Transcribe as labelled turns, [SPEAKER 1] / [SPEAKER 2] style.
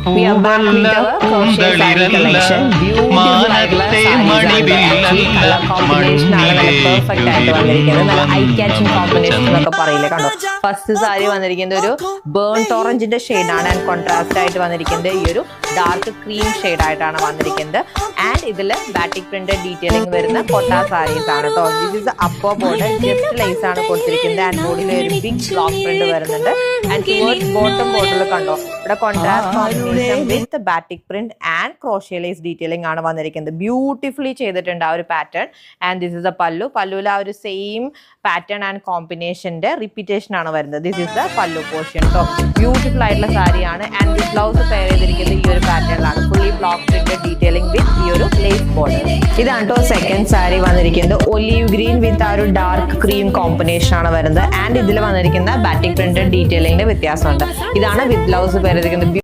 [SPEAKER 1] We are back with our crochet saree collection. Beautiful ആയിട്ടുള്ള sarees ആണ്. Actually color combination ആണ് നല്ല perfect ആയിട്ട് വന്നിരിക്കുന്നത്. നല്ല eye catching combination എന്നൊക്കെ പറയില്ലേ, കണ്ടോ? ഫസ്റ്റ് സാരി വന്നിരിക്കുന്നത് ഒരു ബേൺഡ് ഓറഞ്ചിന്റെ ഷെയ്ഡ് ആണ് ആൻഡ് കോൺട്രാസ്റ്റ് ആയിട്ട് വന്നിരിക്കുന്നത് ഈ ഒരു ഡാർക്ക് ക്രീം ഷെയ്ഡ് ആയിട്ടാണ് വന്നിരിക്കുന്നത്. ആൻഡ് ഇതിൽ ബാറ്റിക് പ്രിന്റ് ഡീറ്റെയിലിംഗ് വരുന്ന കൊട്ട സാരീസ് ആണ് കേട്ടോ. This is upper border, just lace ആണ് കൊടുത്തിരിക്കുന്നത് ആൻഡ് ബോഡിയിൽ ഒരു ബിഗ് ബ്ലോക്ക് പ്രിന്റ് വരുന്നുണ്ട്. ആൻഡ് ടുവേർഡ്സ് ബോട്ടം ബോർഡറിൽ കണ്ടോ, ഇവിടെ contrast combination with batik print and crochet lace detailing ആണ് വന്നിരിക്കുന്നത്. ബ്യൂട്ടിഫുള്ളി ചെയ്തിട്ടുണ്ട് ആ ഒരു pattern. And this is the pallu. പല്ലുവിൽ ആ ഒരു സെയിം പാറ്റേൺ ആൻഡ് കോമ്പിനേഷന്റെ റിപ്പീറ്റേഷൻ ആണ് വരുന്നത്. This is the pallu portion കേട്ടോ. ബ്യൂട്ടിഫുൾ ആയിട്ടുള്ള സാരിയാണ്. ആൻഡ് ദിസ് ബ്ലൗസ് പെയർ ചെയ്തിരിക്കുന്നത് ഈ ഒരു പാറ്റേണിലാണ്. ഫുള്ളി ബ്ലോക്ക് പ്രിന്റ് ഡീറ്റെയിലിംഗ് വിത്ത് ഈ ഒരു ലേസ് ബോർഡർ. ഇതാണ് കേട്ടോ സെക്കൻഡ് സാരി വന്നിരിക്കുന്നത്. ഒലീവ് ഗ്രീൻ വിത്ത് ആ ഒരു ഡാർക്ക് ക്രീം കോമ്പിനേഷൻ ആണ് വരുന്നത്. ആൻഡ് ഇതിൽ വന്നിരിക്കുന്ന ബാറ്റിക് പ്രിന്റ് ഡീറ്റെയിലിംഗിന്റെ വ്യത്യാസമുണ്ട്. ഇതാണ് വിത്ത് ബ്ലൗസ് പെയർ ചെയ്തിരിക്കുന്നത്.